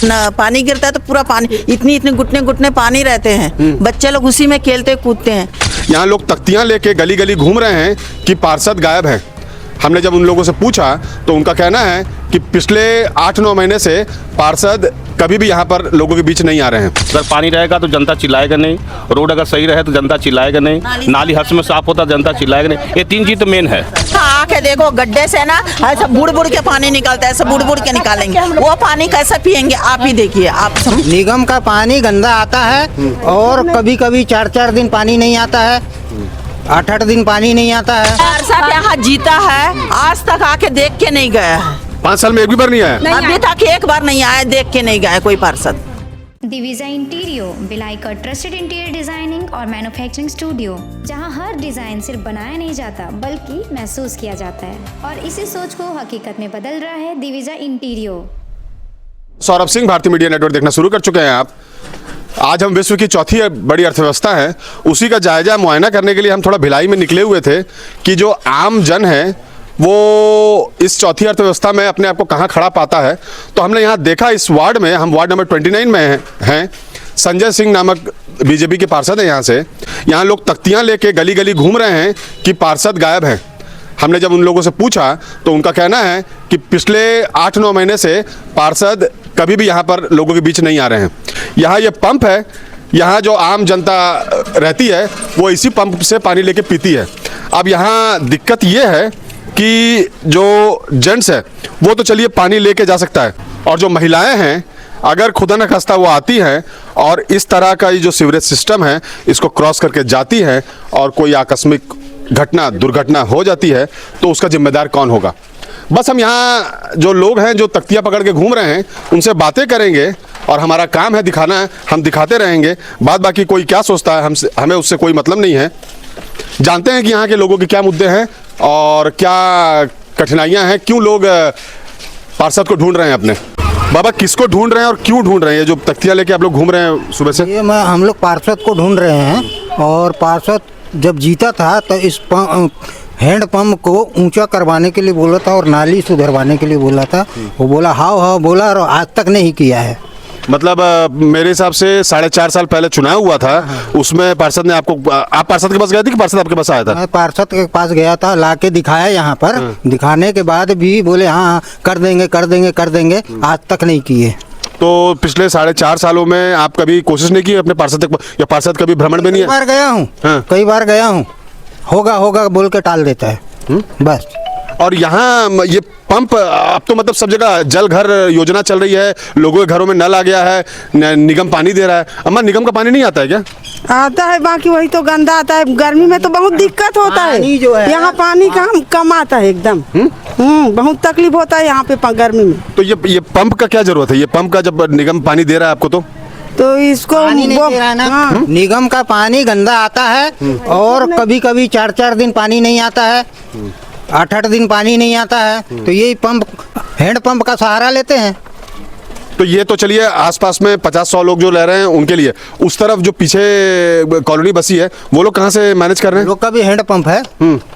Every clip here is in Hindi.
पानी गिरता है तो पूरा पानी इतनी घुटने घुटने पानी रहते हैं, बच्चे लोग उसी में खेलते कूदते हैं। यहाँ लोग तख्तियाँ लेके गली गली घूम रहे हैं कि पार्षद गायब हैं। हमने जब उन लोगों से पूछा तो उनका कहना है कि पिछले 8-9 महीने से पार्षद कभी भी यहाँ पर लोगों के बीच नहीं आ रहे हैं। अगर पानी रहेगा तो जनता चिल्लाएगा नहीं, रोड अगर सही रहे तो जनता चिल्लाएगा नहीं, नाली हर समय साफ होता जनता चिल्लाएगा नहीं। ये 3 चीज तो मेन है। आके देखो गड्ढे से ना ऐसा बुड़ बुड़ के पानी निकलता है, ऐसा बुड़ बुड़ के निकालेंगे, वो पानी कैसे पियेंगे आप ही देखिए। आप निगम का पानी गंदा आता है और कभी कभी 4-4 दिन पानी नहीं आता है, 8-8 दिन पानी नहीं आता है। पार्षद यहाँ जीता है, आज तक आके देख के नहीं गया है। 5 साल में एक भी बार नहीं आया, अभी तक एक बार नहीं आया, देख के नहीं गया कोई पार्षद। दिविजा इंटीरियो भिलाई का ट्रस्टेड इंटीरियर डिजाइनिंग और मैन्युफैक्चरिंग स्टूडियो, जहां हर डिजाइन सिर्फ बनाया नहीं जाता बल्कि महसूस किया जाता है, और इसी सोच को हकीकत में बदल रहा है दिविजा इंटीरियो। सौरभ सिंह, भारतीय मीडिया नेटवर्क देखना शुरू कर चुके हैं आप। आज हम विश्व की चौथी बड़ी अर्थव्यवस्था है, उसी का जायजा मुआयना करने के लिए हम थोड़ा भिलाई में निकले हुए थे कि जो आम जन है वो इस चौथी अर्थव्यवस्था में अपने आप को कहाँ खड़ा पाता है। तो हमने यहाँ देखा इस वार्ड में, हम वार्ड नंबर 29 में हैं, संजय सिंह नामक बीजेपी के पार्षद हैं यहाँ से। यहाँ लोग तख्तियाँ लेके गली गली घूम रहे हैं कि पार्षद गायब हैं। हमने जब उन लोगों से पूछा तो उनका कहना है कि पिछले 8-9 महीने से पार्षद कभी भी यहाँ पर लोगों के बीच नहीं आ रहे हैं। यहाँ ये पंप है, यहाँ जो आम जनता रहती है वो इसी पंप से पानी लेके पीती है। अब यहाँ दिक्कत ये है कि जो जेंट्स है वो तो चलिए पानी लेके जा सकता है, और जो महिलाएं हैं अगर खुदा न खास्ता वो आती हैं और इस तरह का ये जो सीवरेज सिस्टम है इसको क्रॉस करके जाती हैं और कोई आकस्मिक घटना दुर्घटना हो जाती है तो उसका जिम्मेदार कौन होगा। बस हम यहाँ जो लोग हैं जो तख्तियाँ पकड़ के घूम रहे हैं उनसे बातें करेंगे और हमारा काम है दिखाना है, हम दिखाते रहेंगे। बाद बाकी कोई क्या सोचता है हमें उससे कोई मतलब नहीं है। जानते हैं कि यहाँ के लोगों के क्या मुद्दे हैं और क्या कठिनाइयाँ हैं, क्यों लोग पार्षद को ढूंढ रहे हैं अपने। बाबा, किसको ढूंढ रहे हैं और क्यों ढूंढ रहे हैं? ये जो तख्तियाँ लेके आप लोग घूम रहे हैं सुबह से। ये हम लोग पार्षद को ढूंढ रहे हैं, और पार्षद जब जीता था तो इस हैंड पंप को ऊंचा करवाने के लिए बोला था और नाली सुधरवाने के लिए बोला था। वो बोला हाँ बोला, और आज तक नहीं किया है। मतलब मेरे हिसाब से 4.5 साल पहले चुनाव हुआ था, उसमें पार्षद ने आपको, आप पार्षद के पास गए थे कि पार्षद आपके पास आया था? मैं पार्षद के पास गया था, लाके दिखाया यहाँ पर। दिखाने के बाद भी बोले हाँ कर देंगे, आज तक नहीं किए। तो पिछले 4.5 सालों में आप कभी कोशिश नहीं की अपने पार्षद तक, या पार्षद कभी भ्रमण में नहीं है? कई बार गया हूँ, होगा बोल के टाल देता है बस। और यहाँ ये पंप अब तो मतलब सब जगह जल घर योजना चल रही है, लोगों के घरों में नल आ गया है, निगम पानी दे रहा है। अम्मा, निगम का पानी नहीं आता है क्या? आता है, बाकी वही तो गंदा आता है। गर्मी में तो बहुत दिक्कत होता है, यहाँ पानी कम आता है एकदम। बहुत तकलीफ होता है यहाँ पे गर्मी में। तो ये पंप का क्या जरूरत है? ये पंप का जब निगम पानी दे रहा है आपको तो इसको पानी नहीं दे रहा ना। निगम का पानी गंदा आता है और कभी कभी 4-4 दिन पानी नहीं आता है, 8-8 दिन पानी नहीं आता है। तो यही पंप, हैंड पंप का सहारा लेते हैं। तो ये तो चलिए आसपास में 50-100 लोग जो रह रहे हैं उनके लिए, उस तरफ जो पीछे कॉलोनी बसी है वो लोग कहाँ से मैनेज कर रहे हैं? लोग का भी हैंड पंप है,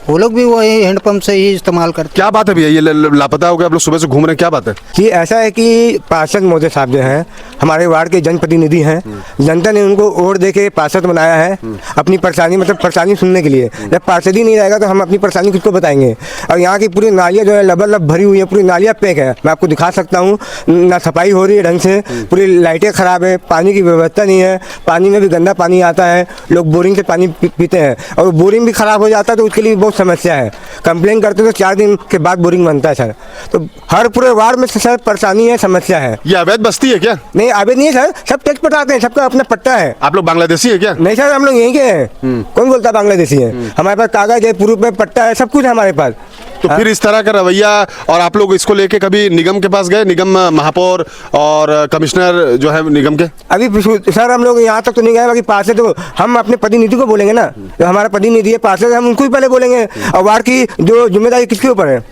वो लोग भी वही हैंड पंप से ही इस्तेमाल करते हैं। क्या बात है भैया, ये लापता हो गया, आप लोग सुबह से घूम रहे हैं, क्या बात है? कि ऐसा है कि पार्षद महोदय साहब जो हैं हमारे वार्ड के जनप्रतिनिधि हैं, जनता ने उनको वोट दे के पार्षद बनाया है अपनी परेशानी, मतलब परेशानी सुनने के लिए। जब पार्षद ही नहीं रहेगा तो हम अपनी परेशानी किसको बताएंगे। और यहाँ की पूरी नालियाँ जो है लबालब भरी हुई है, पूरी नालियाँ पैक है। मैं आपको दिखा सकता हूँ, ना सफाई हो रही है ढंग से, पूरी लाइटें खराब है, पानी की व्यवस्था नहीं है, पानी में भी गंदा पानी आता है, लोग बोरिंग से पानी पीते हैं और बोरिंग भी खराब हो जाता है तो उसके लिए बहुत समस्या है। कंप्लेन करते तो 4 दिन के बाद बोरिंग बनता है सर। तो हर पूरे वार्ड में सर परेशानी है, समस्या है। ये अवैध बस्ती है क्या? नहीं, अवैध नहीं है सर, सब टैक्स पटाते हैं, सबका अपना पट्टा है। आप लोग बांग्लादेशी है क्या? नहीं सर, हम लोग यहीं के हैं। कौन बोलता है बांग्लादेशी है? हमारे पास कागज है, प्रूफ है, पट्टा है, सब कुछ है हमारे पास। तो फिर इस तरह का रवैया, और आप लोग इसको लेके कभी निगम के पास गए? निगम महापौर और कमिश्नर जो है निगम के? अभी सर हम लोग यहाँ तक तो नहीं गए, बाकी पार्षद तो हम अपने प्रतिनिधि को बोलेंगे ना, जो हमारा प्रतिनिधि है पार्षद, हम उनको ही पहले बोलेंगे। और वार्ड की जो जिम्मेदारी किसके ऊपर है?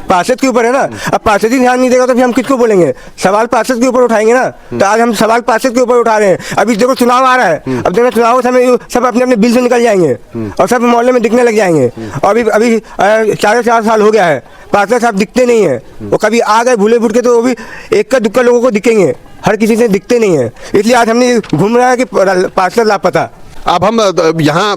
पार्षद के ऊपर है ना। अब पार्षद ही ध्यान नहीं देगा तो फिर हम किसको बोलेंगे? सवाल पार्षद के ऊपर उठाएंगे ना। तो आज हम सवाल पार्षद के ऊपर उठा रहे हैं। अभी देखो चुनाव आ रहा है, अब देखो चुनाव समय सब अपने अपने बिल से निकल जाएंगे और सब मोहल्ले में दिखने लग जाएंगे। और अभी 4.5 साल हो गया है, पार्षद साहब दिखते नहीं है। वो कभी आ गए भूले भूट के तो वो भी एक का दुक्का लोगों को दिखेंगे। हर किसी से दिखते नहीं है, इसलिए आज हमने घूम रहा है कि पार्षद लापता। अब हम यहाँ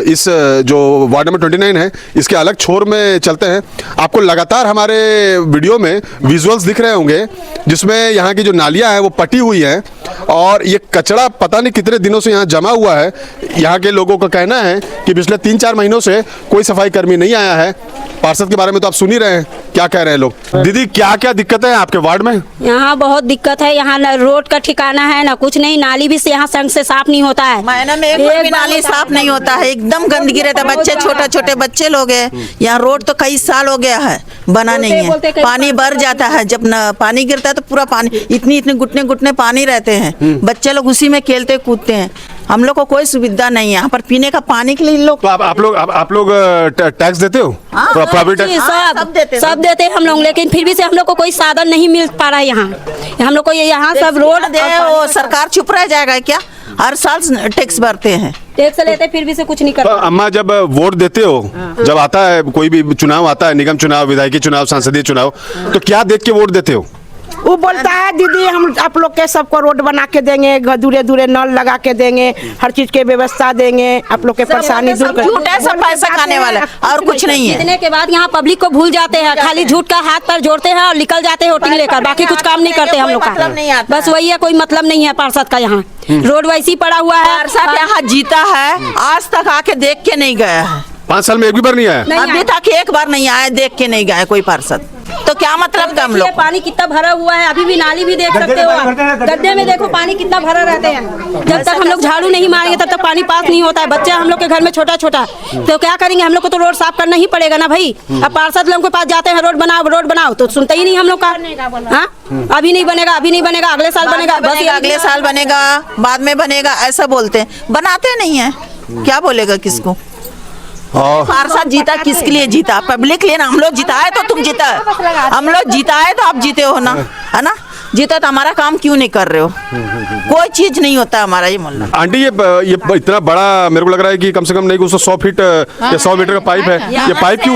इस जो वार्ड नंबर 29 है इसके अलग छोर में चलते हैं। आपको लगातार हमारे वीडियो में विजुअल्स दिख रहे होंगे जिसमें यहाँ की जो नालियाँ हैं वो पटी हुई हैं और ये कचरा पता नहीं कितने दिनों से यहाँ जमा हुआ है। यहाँ के लोगों का कहना है कि पिछले 3-4 महीनों से कोई सफाई कर्मी नहीं आया है। पार्षद के बारे में तो आप सुन ही रहे हैं, क्या कह रहे हैं लोग। दीदी, क्या क्या दिक्कतें हैं आपके वार्ड में? यहाँ बहुत दिक्कत है, यहाँ ना रोड का ठिकाना है ना कुछ नहीं, नाली भी यहाँ संग से साफ नहीं होता है, महीना में एक बार भी नाली साफ नहीं होता है, एकदम गंदगी रहता है। बच्चे छोटे छोटे बच्चे लोग हैं यहाँ, रोड तो कई साल हो गया है बना नहीं है, पानी भर जाता है, जब पानी गिरता है तो पूरा पानी इतनी घुटने घुटने पानी रहते हैं, बच्चे लोग उसी में खेलते कूदते हैं। हम लोग को कोई सुविधा नहीं है यहाँ पर पीने का पानी के लिए। लोग तो आप लोग टैक्स देते हो? प्रॉपर्टी टैक्स सब देते हैं हम लोग, लेकिन फिर भी से हम लोग को कोई साधन नहीं मिल पा रहा है यहाँ। हम लोग को यहाँ सब रोड दे, वो सरकार चुप रह जाएगा क्या? हर साल टैक्स भरते हैं, टैक्स लेते फिर भी से कुछ नहीं तो करते। अम्मा, जब वोट देते हो, जब आता है कोई भी चुनाव आता है, निगम चुनाव, विधायकी चुनाव, संसदीय चुनाव, तो क्या देख के वोट देते हो? वो बोलता है दीदी हम आप लोग के सबको रोड बना के देंगे, दूरे दूरे नल लगा के देंगे, हर चीज के व्यवस्था देंगे, आप लोग के परेशानी दूर कर। झूठ है, सब पैसा खाने वाला और कुछ नहीं है। जीतने के बाद यहाँ पब्लिक को भूल जाते हैं, खाली झूठ का हाथ पर जोड़ते हैं और निकल जाते हैं वोटिंग लेकर, बाकी कुछ काम नहीं करते हम लोग का। बस वही है, कोई मतलब नहीं है पार्षद का। यहाँ रोड वैसे ही पड़ा हुआ है। पार्षद यहाँ जीता है, आज तक आके देख के नहीं गया है। 5 साल में एक भी बार नहीं आया? अभी तक एक बार नहीं आया, देख के नहीं गया कोई पार्षद। तो क्या मतलब का हम लोग? पानी कितना भरा हुआ है, अभी भी नाली भी देख सकते हो आप, गड्ढे में देखो पानी कितना भरा रहते हैं। जब तक हम लोग झाड़ू नहीं मारेंगे तब तक पानी पास नहीं होता है। बच्चे हम लोग के घर में छोटा छोटा, तो क्या करेंगे? हम लोग को तो रोड साफ करना ही पड़ेगा ना भाई। अब पार्षद लोगों के पास जाते हैं रोड बनाओ, तो सुनते ही नहीं हम लोग का। हाँ, अभी नहीं बनेगा, अभी नहीं बनेगा, अगले साल बनेगा, बस अगले साल बनेगा, बाद में बनेगा, ऐसा बोलते हैं, बनाते नहीं है। क्या बोलेगा किसको? पार्षद जीता किसके लिए जीता? पब्लिक लिए ना। हम लोग जिताए तो तुम जीता, हम लोग जिताए तो आप जीते हो ना, है ना? जीता तो हमारा काम क्यों नहीं कर रहे हो? कोई चीज नहीं होता हमारा ये मोहल्ला। आंटी, ये इतना बड़ा मेरे को लग रहा है कि कम से कम नहीं 100 फीट या 100 मीटर का पाइप है। ये पाइप क्यों?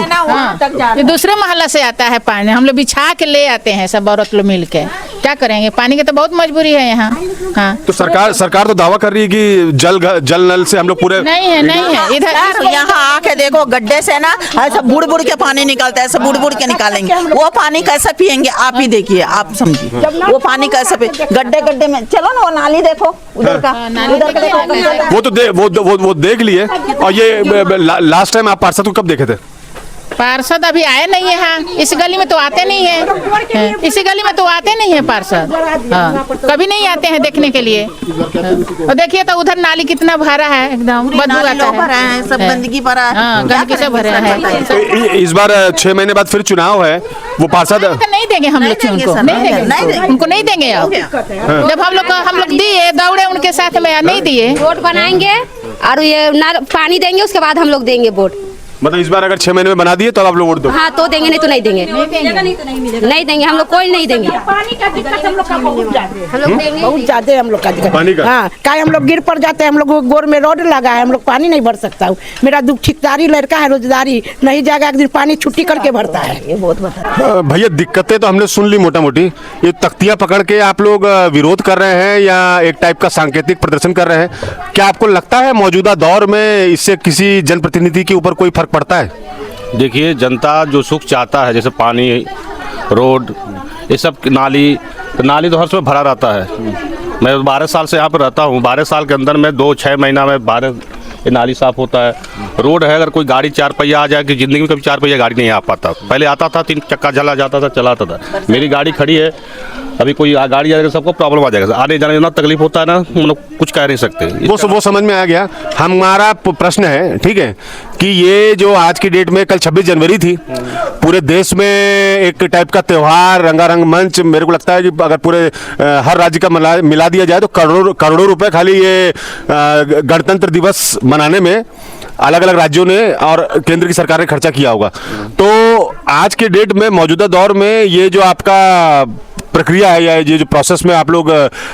ये दूसरे मोहल्ला से आता है पानी, हम लोग बिछा के ले आते हैं सब औरत लोग मिल के। क्या करेंगे, पानी की तो बहुत मजबूरी है यहाँ। हाँ, तो सरकार तो दावा कर रही है कि जल नल से हम लोग पूरे। नहीं है इधर। यहाँ आके देखो, गड्ढे से ना ऐसा बुड़ के पानी निकलता है, ऐसा बुड़ के निकालेंगे। वो पानी कैसे पियेंगे आप ही देखिए, आप समझिए वो पानी कैसे गड्ढे में। चलो ना, वो नाली देखो उधर का, उधर का देखो। वो देख लिए। और ये लास्ट टाइम आप पार्षद को कब देखे थे? पार्षद अभी आए नहीं है। हाँ, इस गली में तो आते नहीं है, इसी गली में तो आते नहीं है पार्षद। हाँ, कभी नहीं आते हैं देखने के लिए। और देखिए तो उधर नाली कितना भरा है, एकदम बदबू आता है, सब गंदगी भरा है। हाँ, गंदगी से भरा है। तो इस बार 6 महीने बाद फिर चुनाव है, वो पार्षद नहीं देंगे हम लोग उनको, उनको नहीं देंगे। अब जब हम लोग दिए, दौड़े उनके साथ में, नहीं दिए। वोट बनाएंगे और ये पानी देंगे, उसके बाद हम लोग देंगे वोट। मतलब इस बार अगर 6 महीने में बना दिए तो आप लोग वोट दो? हाँ, तो देंगे, नहीं तो नहीं देंगे। नहीं देंगे हम लोग, कोई नहीं देंगे। पानी का दिक्कत हम लोग का बहुत ज्यादा, हम लोग देंगे बहुत ज्यादा हम लोग का दिक्कत पानी का। हाँ, काय हम लोग गिर पड़ जाते हैं, हम लोग गोर में रोड लगा है, हम लोग पानी नहीं भर सकता हूँ। मेरा ठेकेदारी लड़का है, रोजगारी नहीं जाएगा, एक दिन पानी छुट्टी करके भरता है। ये बहुत बता। भैया, दिक्कतें तो हमने सुन ली मोटा मोटी। ये तख्तियां पकड़ के आप लोग विरोध कर रहे हैं या एक टाइप का सांकेतिक प्रदर्शन कर रहे हैं? क्या आपको लगता है मौजूदा दौर में इससे किसी जनप्रतिनिधि के ऊपर कोई फर्क पड़ता है? देखिए, जनता जो सुख चाहता है, जैसे पानी, रोड, ये सब, नाली तो हर समय भरा रहता है। मैं 12 साल से यहाँ पर रहता हूँ। 12 साल के अंदर में 2-6 महीना में 12 ये नाली साफ होता है। रोड है, अगर कोई गाड़ी 4 पहिया आ जाए, कि ज़िंदगी में कभी 4 पहिया गाड़ी नहीं आ पाता। पहले आता था, 3 चक्का चला जाता था, चलाता था। मेरी गाड़ी खड़ी है, अभी कोई गाड़ी आएगा सबको प्रॉब्लम आ जाएगा, आने जाने इतना तकलीफ होता है ना, हम लोग कुछ कह नहीं सकते। वो समझ में आ गया। हमारा प्रश्न है, ठीक है, कि ये जो आज की डेट में, कल 26 जनवरी थी, पूरे देश में एक टाइप का त्यौहार, रंगारंग मंच, मेरे को लगता है कि अगर पूरे हर राज्य का मिला दिया जाए तो करोड़ों रुपए खाली ये गणतंत्र दिवस मनाने में अलग अलग राज्यों ने और केंद्र की सरकार ने खर्चा किया होगा। तो आज के डेट में, मौजूदा दौर में, ये जो आपका प्रक्रिया है या ये जो प्रोसेस में आप लोग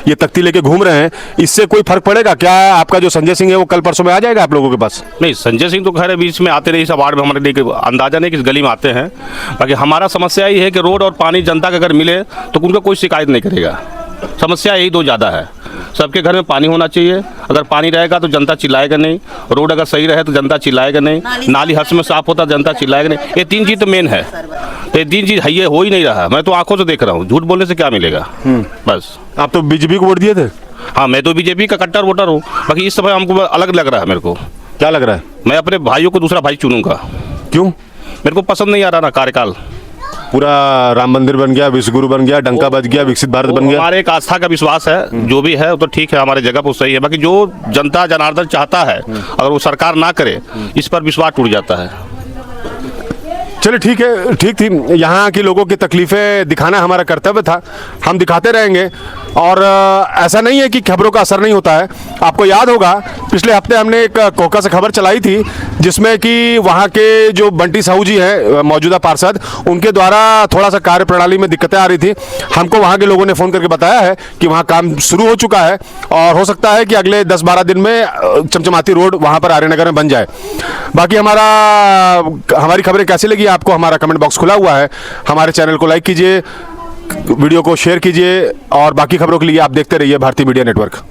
ये तख्ती लेके घूम रहे हैं, इससे कोई फर्क पड़ेगा क्या? आपका जो संजय सिंह है वो कल परसों में आ जाएगा आप लोगों के पास? नहीं, संजय सिंह तो खैर बीच में आते नहीं, सब वार्ड में हमारे लिए अंदाजा नहीं किस गली में आते हैं। बाकी हमारा समस्या ये है कि रोड और पानी जनता का अगर मिले तो उनका कोई शिकायत नहीं करेगा। समस्या यही दो ज़्यादा है। सबके घर में पानी होना चाहिए। अगर पानी रहेगा तो जनता चिल्लाएगा नहीं, रोड अगर सही रहे तो जनता चिल्लाएगा नहीं, नाली हर समय साफ होता जनता चिल्लाएगा नहीं। ये 3 चीज़ तो मेन है। ये 3 चीज़ है, ये हो ही नहीं रहा। मैं तो आंखों से देख रहा हूँ, झूठ बोलने से क्या मिलेगा। बस। आप तो बीजेपी को वोट दिए थे? हाँ, मैं तो बीजेपी का कट्टर वोटर हूँ। बाकी इस समय हमको अलग लग रहा है। मेरे को क्या लग रहा है? मैं अपने भाइयों को दूसरा भाई चुनूंगा। क्यों? मेरे को पसंद नहीं आ रहा ना कार्यकाल। पूरा राम मंदिर बन गया, विश्वगुरु बन गया, डंका बज गया, विकसित भारत बन गया। हमारे एक आस्था का विश्वास है, जो भी है वो तो ठीक है, हमारे जगह पर सही है। बाकी जो जनता जनार्दन चाहता है अगर वो सरकार ना करे, इस पर विश्वास टूट जाता है। चलिए ठीक है, ठीक थी। यहाँ के लोगों की तकलीफ़ें दिखाना हमारा कर्तव्य था, हम दिखाते रहेंगे। और ऐसा नहीं है कि खबरों का असर नहीं होता है। आपको याद होगा पिछले हफ्ते हमने एक कोका से खबर चलाई थी जिसमें कि वहाँ के जो बंटी साहू जी हैं मौजूदा पार्षद, उनके द्वारा थोड़ा सा कार्य प्रणाली में दिक्कतें आ रही थी। हमको वहाँ के लोगों ने फ़ोन करके बताया है कि वहाँ काम शुरू हो चुका है और हो सकता है कि अगले 10-12 दिन में चमचमाती रोड वहाँ पर आर्यनगर में बन जाए। बाकी हमारी खबरें कैसी लगी आपको, हमारा कमेंट बॉक्स खुला हुआ है। हमारे चैनल को लाइक कीजिए, वीडियो को शेयर कीजिए और बाकी खबरों के लिए आप देखते रहिए भारतीय मीडिया नेटवर्क।